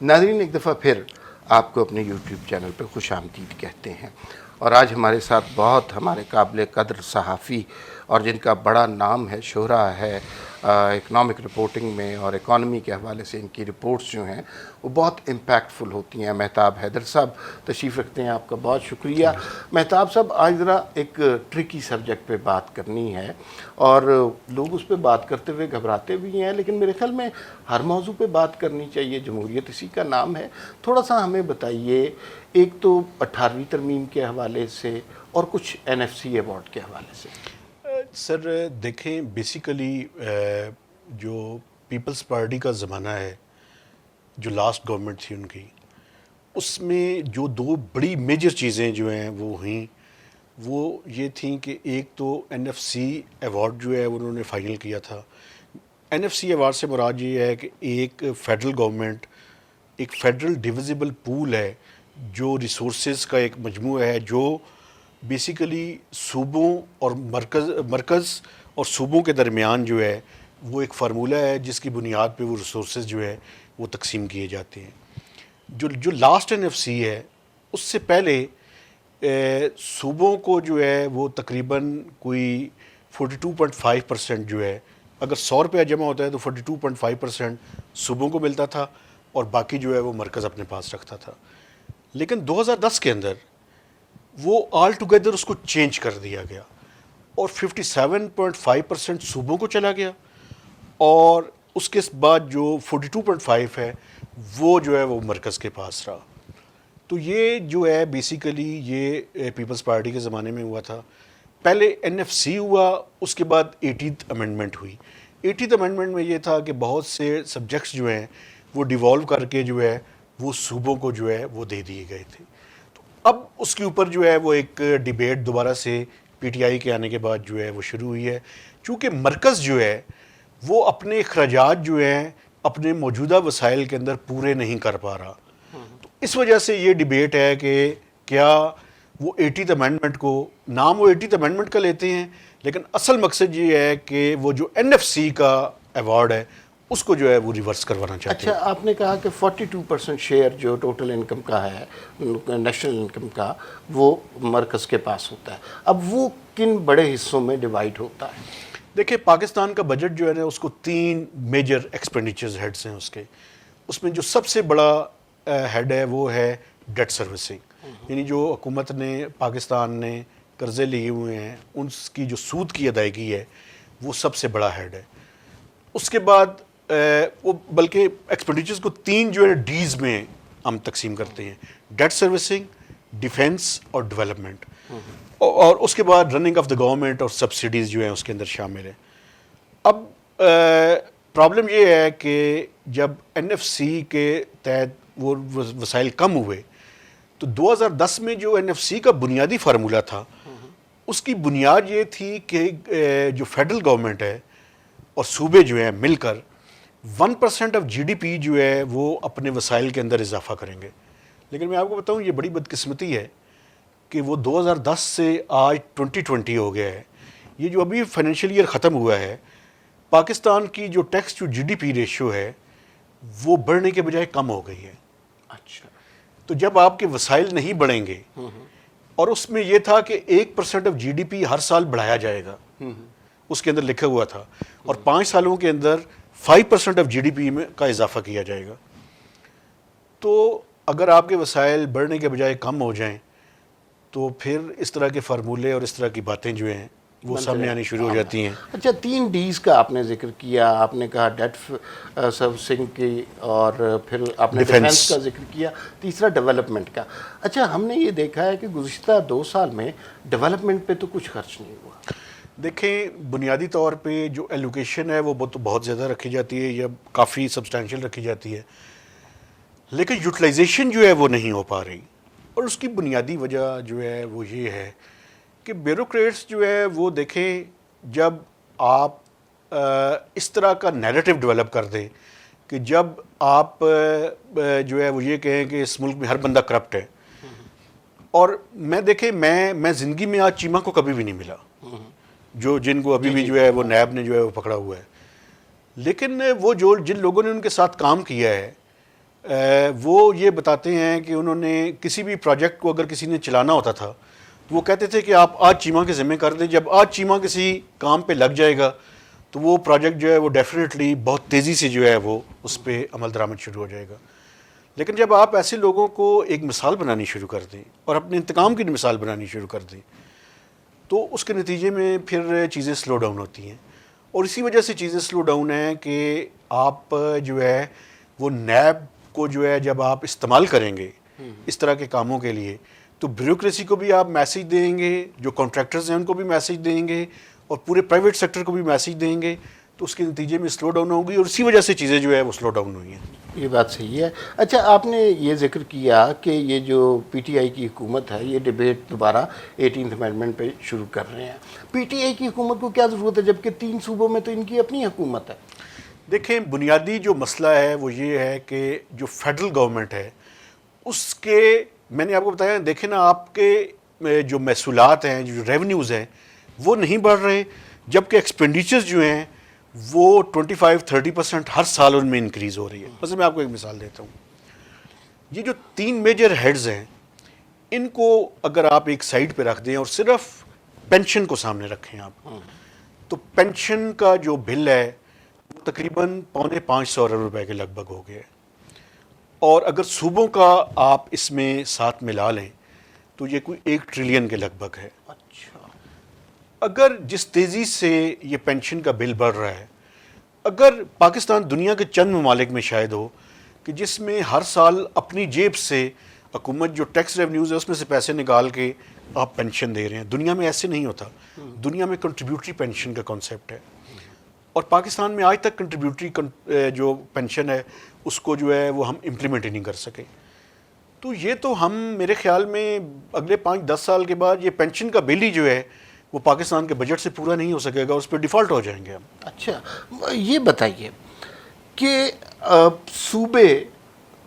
ناظرین، ایک دفعہ پھر آپ کو اپنے یوٹیوب چینل پہ خوش آمدید کہتے ہیں، اور آج ہمارے ساتھ بہت ہمارے قابل قدر صحافی اور جن کا بڑا نام ہے، شہرہ ہے اکنامک رپورٹنگ میں، اور اکانومی کے حوالے سے ان کی رپورٹس جو ہیں وہ بہت امپیکٹفل ہوتی ہیں۔ مہتاب حیدر صاحب تشریف رکھتے ہیں، آپ کا بہت شکریہ۔ مہتاب صاحب، آج ذرا ایک ٹرکی سبجیکٹ پہ بات کرنی ہے، اور لوگ اس پہ بات کرتے ہوئے گھبراتے بھی ہیں، لیکن میرے خیال میں ہر موضوع پہ بات کرنی چاہیے، جمہوریت اسی کا نام ہے۔ تھوڑا سا ہمیں بتائیے، ایک تو 18ویں ترمیم کے حوالے سے اور کچھ NFC ایوارڈ کے حوالے سے۔ سر دیکھیں، بیسیکلی جو پیپلز پارٹی کا زمانہ ہے، جو لاسٹ گورنمنٹ تھی ان کی، اس میں جو دو بڑی میجر چیزیں جو ہیں وہ ہوئیں، وہ یہ تھیں کہ ایک تو NFC ایوارڈ جو ہے انہوں نے فائنل کیا تھا۔ NFC ایوارڈ سے مراد یہ ہے کہ ایک فیڈرل گورنمنٹ، ایک فیڈرل ڈیویزیبل پول ہے، جو ریسورسز کا ایک مجموعہ ہے، جو بیسیکلی صوبوں اور مرکز اور صوبوں کے درمیان جو ہے وہ ایک فارمولہ ہے جس کی بنیاد پہ وہ ریسورسز جو ہے وہ تقسیم کیے جاتے ہیں۔ جو لاسٹ NFC ہے، اس سے پہلے صوبوں کو جو ہے وہ تقریباً کوئی 42.5% جو ہے، اگر 100 روپیہ جمع ہوتا ہے تو 42.5% صوبوں کو ملتا تھا اور باقی جو ہے وہ مرکز اپنے پاس رکھتا تھا۔ لیکن 2010 کے اندر وہ آل ٹوگیدر اس کو چینج کر دیا گیا، اور 57.5% صوبوں کو چلا گیا، اور اس کے بعد جو 42.5 ہے وہ جو ہے وہ مرکز کے پاس رہا۔ تو یہ جو ہے بیسیکلی یہ پیپلز پارٹی کے زمانے میں ہوا تھا۔ پہلے NFC ہوا، اس کے بعد 80th امینڈمنٹ ہوئی۔ 80th امینڈمنٹ میں یہ تھا کہ بہت سے سبجیکٹس جو ہیں وہ ڈیوالو کر کے جو ہے وہ صوبوں کو جو ہے وہ دے دیے گئے تھے۔ اب اس کے اوپر جو ہے وہ ایک ڈیبیٹ دوبارہ سے PTI کے آنے کے بعد جو ہے وہ شروع ہوئی ہے، چونکہ مرکز جو ہے وہ اپنے اخراجات جو ہیں اپنے موجودہ وسائل کے اندر پورے نہیں کر پا رہا۔ تو اس وجہ سے یہ ڈیبیٹ ہے کہ کیا وہ 80th امینڈمنٹ کو، نام وہ 80th امینڈمنٹ کا لیتے ہیں، لیکن اصل مقصد یہ ہے کہ وہ جو NFC کا ایوارڈ ہے اس کو جو ہے وہ ریورس کروانا چاہتے ہیں۔ اچھا، آپ نے کہا کہ 42% شیئر جو ٹوٹل انکم کا ہے، نیشنل انکم کا، وہ مرکز کے پاس ہوتا ہے۔ اب وہ کن بڑے حصوں میں ڈیوائیڈ ہوتا ہے؟ دیکھیں، پاکستان کا بجٹ جو ہے نا، اس کو 3 میجر ایکسپینڈیچرز ہیڈز ہیں اس میں جو سب سے بڑا ہیڈ ہے وہ ہے ڈیٹ سروسنگ، یعنی جو حکومت نے، پاکستان نے قرضے لیے ہوئے ہیں اس کی جو سود کی ادائیگی ہے وہ سب سے بڑا ہیڈ ہے۔ اس کے بعد وہ بلکہ ایکسپینڈیچرز کو 3 جو ہے ڈیز میں ہم تقسیم کرتے ہیں: ڈیٹ سروسنگ، ڈیفینس اور ڈیولپمنٹ، اور اس کے بعد رننگ آف دا گورنمنٹ اور سبسڈیز جو ہیں اس کے اندر شامل ہیں۔ اب پرابلم یہ ہے کہ جب NFC کے تحت وہ وسائل کم ہوئے تو 2010 میں جو NFC کا بنیادی فارمولہ تھا اس کی بنیاد یہ تھی کہ جو فیڈرل گورنمنٹ ہے اور صوبے جو ہیں مل کر 1% آف GDP جو ہے وہ اپنے وسائل کے اندر اضافہ کریں گے۔ لیکن میں آپ کو بتاؤں یہ بڑی بدقسمتی ہے کہ وہ 2010 سے آج 2020 ہو گیا ہے، یہ جو ابھی فائنینشیل ایئر ختم ہوا ہے، پاکستان کی جو ٹیکس ٹو GDP ریشو ہے وہ بڑھنے کے بجائے کم ہو گئی ہے۔ اچھا، تو جب آپ کے وسائل نہیں بڑھیں گے، اور اس میں یہ تھا کہ 1% آف GDP ہر سال بڑھایا جائے گا، اس کے اندر لکھا ہوا تھا، اور 5 سالوں کے اندر 5% آف GDP میں کا اضافہ کیا جائے گا۔ تو اگر آپ کے وسائل بڑھنے کے بجائے کم ہو جائیں تو پھر اس طرح کے فارمولے اور اس طرح کی باتیں جو ہیں وہ سامنے آنی شروع ہو جاتی ہیں۔ اچھا، 3 ڈیز کا آپ نے ذکر کیا، آپ نے کہا ڈیٹ سروسنگ کی، اور پھر آپ نے ڈیفینس کا ذکر کیا، تیسرا ڈیولپمنٹ کا۔ اچھا، ہم نے یہ دیکھا ہے کہ گزشتہ 2 سال میں ڈیولپمنٹ پہ تو کچھ خرچ نہیں ہوا۔ دیکھیں، بنیادی طور پہ جو ایلوکیشن ہے وہ تو بہت زیادہ رکھی جاتی ہے، یا کافی سبسٹینشیل رکھی جاتی ہے، لیکن یوٹیلائزیشن جو ہے وہ نہیں ہو پا رہی، اور اس کی بنیادی وجہ جو ہے وہ یہ ہے کہ بیوروکریٹس جو ہے وہ دیکھیں، جب آپ اس طرح کا نیریٹو ڈیولپ کر دیں کہ جب آپ جو ہے وہ یہ کہیں کہ اس ملک میں ہر بندہ کرپٹ ہے، اور دیکھیں میں زندگی میں آج چیمہ کو کبھی بھی نہیں ملا، جن کو ابھی بھی جو ہے وہ نیب نے جو ہے وہ پکڑا ہوا ہے، لیکن وہ جن لوگوں نے ان کے ساتھ کام کیا ہے وہ یہ بتاتے ہیں کہ انہوں نے کسی بھی پروجیکٹ کو اگر کسی نے چلانا ہوتا تھا تو وہ کہتے تھے کہ آپ آج چیمہ کے ذمہ کر دیں، جب آج چیمہ کسی کام پہ لگ جائے گا تو وہ پروجیکٹ جو ہے وہ ڈیفینیٹلی بہت تیزی سے جو ہے وہ اس پہ عمل درآمد شروع ہو جائے گا. لیکن جب آپ ایسے لوگوں کو ایک مثال بنانی شروع کر دیں اور اپنے انتقام کی مثال بنانی شروع کر دیں تو اس کے نتیجے میں پھر چیزیں سلو ڈاؤن ہوتی ہیں. اور اسی وجہ سے چیزیں سلو ڈاؤن ہیں کہ آپ جو ہے وہ نیب کو جو ہے جب آپ استعمال کریں گے اس طرح کے کاموں کے لیے تو بیوروکریسی کو بھی آپ میسیج دیں گے، جو کانٹریکٹرز ہیں ان کو بھی میسیج دیں گے اور پورے پرائیویٹ سیکٹر کو بھی میسیج دیں گے، تو اس کے نتیجے میں سلو ڈاؤن ہوگی اور اسی وجہ سے چیزیں جو ہے وہ سلو ڈاؤن ہوئی ہیں. یہ بات صحیح ہے. اچھا، آپ نے یہ ذکر کیا کہ یہ جو پی ٹی آئی کی حکومت ہے یہ ڈیبیٹ دوبارہ 18th امینڈمنٹ پہ شروع کر رہے ہیں. پی ٹی آئی کی حکومت کو کیا ضرورت ہے جبکہ 3 صوبوں میں تو ان کی اپنی حکومت ہے؟ دیکھیں، بنیادی جو مسئلہ ہے وہ یہ ہے کہ جو فیڈرل گورنمنٹ ہے اس کے، میں نے آپ کو بتایا، دیکھیں نا، آپ کے جو محصولات ہیں، جو ریونیوز ہیں وہ نہیں بڑھ رہے، جبکہ ایکسپینڈیچرز جو ہیں وہ 25-30% ہر سال ان میں انکریز ہو رہی ہے. مثلا میں آپ کو ایک مثال دیتا ہوں. یہ جو 3 میجر ہیڈز ہیں ان کو اگر آپ ایک سائڈ پہ رکھ دیں اور صرف پینشن کو سامنے رکھیں آپ، تو پینشن کا جو بل ہے وہ تقریباً 550 ارب روپے کے لگ بھگ ہو گیا ہے. اور اگر صوبوں کا آپ اس میں ساتھ ملا لیں تو یہ کوئی 1 ٹریلین کے لگ بھگ ہے. اچھا. اگر جس تیزی سے یہ پینشن کا بل بڑھ رہا ہے، اگر پاکستان دنیا کے چند ممالک میں شاید ہو کہ جس میں ہر سال اپنی جیب سے حکومت جو ٹیکس ریونیوز ہے اس میں سے پیسے نکال کے آپ پینشن دے رہے ہیں، دنیا میں ایسے نہیں ہوتا. دنیا میں کنٹریبیوٹری پینشن کا کانسیپٹ ہے اور پاکستان میں آج تک کنٹریبیوٹری جو پینشن ہے اس کو جو ہے وہ ہم امپلیمنٹ ہی نہیں کر سکے. تو یہ تو ہم، میرے خیال میں اگلے 5-10 سال کے بعد یہ پینشن کا بل ہی جو ہے وہ پاکستان کے بجٹ سے پورا نہیں ہو سکے گا، اس پہ ڈیفالٹ ہو جائیں گے ہم. اچھا، یہ بتائیے کہ صوبے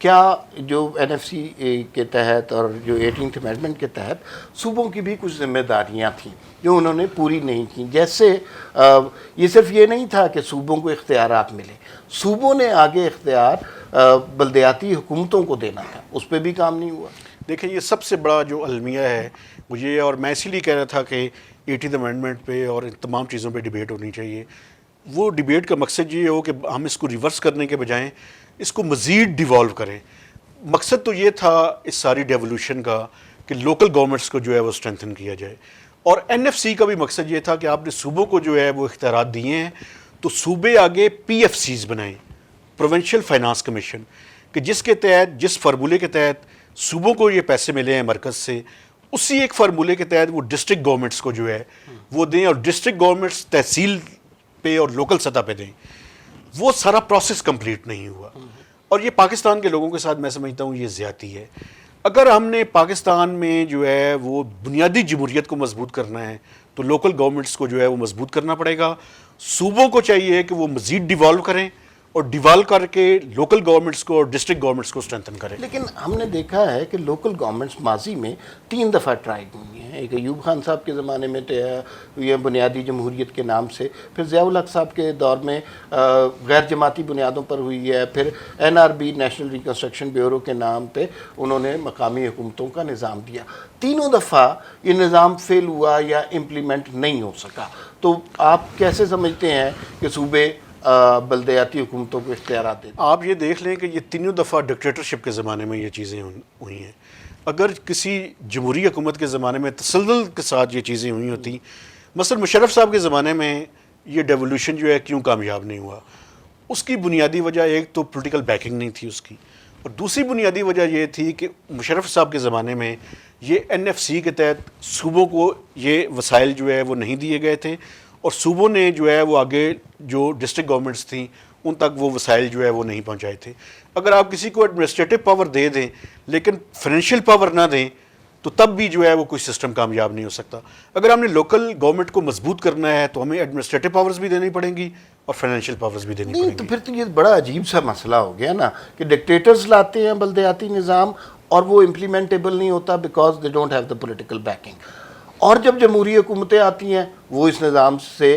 کیا جو این ایف سی کے تحت اور جو 18th امینڈمنٹ کے تحت صوبوں کی بھی کچھ ذمہ داریاں تھیں جو انہوں نے پوری نہیں کیں. جیسے یہ صرف یہ نہیں تھا کہ صوبوں کو اختیارات ملے، صوبوں نے آگے اختیار بلدیاتی حکومتوں کو دینا تھا، اس پہ بھی کام نہیں ہوا. دیکھیں، یہ سب سے بڑا جو المیہ ہے وہ یہ، اور میں اسی لیے کہہ رہا تھا کہ 18th امینڈمنٹ پہ اور ان تمام چیزوں پہ ڈیبیٹ ہونی چاہیے. وہ ڈیبیٹ کا مقصد یہ ہو کہ ہم اس کو ریورس کرنے کے بجائے اس کو مزید ڈیوالو کریں. مقصد تو یہ تھا اس ساری ڈیولوشن کا کہ لوکل گورنمنٹس کو جو ہے وہ اسٹرینتھن کیا جائے، اور این ایف سی کا بھی مقصد یہ تھا کہ آپ نے صوبوں کو جو ہے وہ اختیارات دیے ہیں تو صوبے آگے پی ایف سیز بنائیں، پروونشل فائنانس کمیشن، کہ جس کے تحت، جس فارمولے کے تحت صوبوں کو یہ پیسے ملے ہیں مرکز سے، اسی ایک فارمولے کے تحت وہ ڈسٹرکٹ گورنمنٹس کو جو ہے وہ دیں، اور ڈسٹرکٹ گورنمنٹس تحصیل پہ اور لوکل سطح پہ دیں. وہ سارا پروسیس کمپلیٹ نہیں ہوا، اور یہ پاکستان کے لوگوں کے ساتھ میں سمجھتا ہوں یہ زیادتی ہے. اگر ہم نے پاکستان میں جو ہے وہ بنیادی جمہوریت کو مضبوط کرنا ہے تو لوکل گورنمنٹس کو جو ہے وہ مضبوط کرنا پڑے گا. صوبوں کو چاہیے کہ وہ مزید ڈیوالو کریں اور ڈیوالو کر کے لوکل گورنمنٹس کو اور ڈسٹرکٹ گورنمنٹس کو اسٹرینتھن کریں. لیکن ہم نے دیکھا ہے کہ لوکل گورنمنٹس ماضی میں 3 دفعہ ٹرائی ہوئی ہیں. ایک ایوب خان صاحب کے زمانے میں یہ بنیادی جمہوریت کے نام سے، پھر ضیاء الحق صاحب کے دور میں غیر جماعتی بنیادوں پر ہوئی ہے، پھر N R B national reconstruction bureau کے نام پہ انہوں نے مقامی حکومتوں کا نظام دیا. تینوں دفعہ یہ نظام فیل ہوا یا امپلیمنٹ نہیں ہو سکا. تو آپ کیسے سمجھتے ہیں کہ صوبے بلدیاتی حکومتوں کو اختیارات دیتے؟ آپ یہ دیکھ لیں کہ یہ تینوں دفعہ ڈکٹیٹرشپ کے زمانے میں یہ چیزیں ہوئی ہیں. اگر کسی جمہوری حکومت کے زمانے میں تسلسل کے ساتھ یہ چیزیں ہوئی ہوتی، مثلا مشرف صاحب کے زمانے میں یہ ڈیولوشن جو ہے کیوں کامیاب نہیں ہوا؟ اس کی بنیادی وجہ ایک تو پولیٹیکل بیکنگ نہیں تھی اس کی، اور دوسری بنیادی وجہ یہ تھی کہ مشرف صاحب کے زمانے میں یہ این ایف سی کے تحت صوبوں کو یہ وسائل جو ہے وہ نہیں دیے گئے تھے، اور صوبوں نے جو ہے وہ آگے جو ڈسٹرکٹ گورنمنٹس تھیں ان تک وہ وسائل جو ہے وہ نہیں پہنچائے تھے. اگر آپ کسی کو ایڈمنسٹریٹو پاور دے دیں لیکن فائنینشیل پاور نہ دیں تو تب بھی جو ہے وہ کوئی سسٹم کامیاب نہیں ہو سکتا. اگر ہم نے لوکل گورنمنٹ کو مضبوط کرنا ہے تو ہمیں ایڈمنسٹریٹو پاورز بھی دینی پڑیں گی اور فائنینشیل پاورز بھی دینی پڑیں گی. تو پھر تو یہ بڑا عجیب سا مسئلہ ہو گیا نا کہ ڈکٹیٹرز لاتے ہیں بلدیاتی نظام اور وہ امپلیمنٹیبل نہیں ہوتا because they don't have the political backing. اور جب جمہوری حکومتیں آتی ہیں وہ اس نظام سے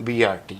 BRT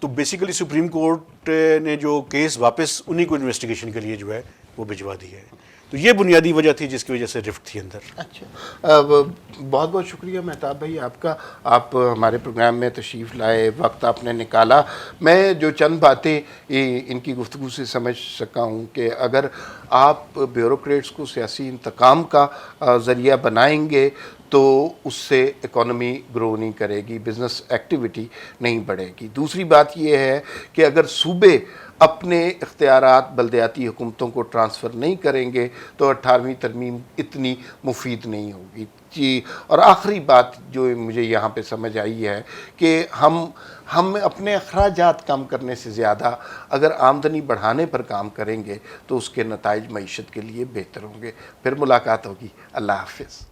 تو بیسیکلی سپریم کورٹ نے جو کیس واپس انہی کو انویسٹیگیشن کے لیے جو ہے وہ بھجوا دیا ہے. تو یہ بنیادی وجہ تھی جس کی وجہ سے رفٹ تھی اندر. اچھا، بہت بہت شکریہ مہتاب بھائی آپ کا، آپ ہمارے پروگرام میں تشریف لائے، وقت آپ نے نکالا. میں جو چند باتیں ان کی گفتگو سے سمجھ سکا ہوں کہ اگر آپ بیوروکریٹس کو سیاسی انتقام کا ذریعہ بنائیں گے تو اس سے اکانومی گرو نہیں کرے گی، بزنس ایکٹیویٹی نہیں بڑھے گی. دوسری بات یہ ہے کہ اگر صوبے اپنے اختیارات بلدیاتی حکومتوں کو ٹرانسفر نہیں کریں گے تو 18ویں ترمیم اتنی مفید نہیں ہوگی. جی، اور آخری بات جو مجھے یہاں پہ سمجھ آئی ہے کہ ہم اپنے اخراجات کم کرنے سے زیادہ اگر آمدنی بڑھانے پر کام کریں گے تو اس کے نتائج معیشت کے لیے بہتر ہوں گے. پھر ملاقات ہوگی. اللہ حافظ.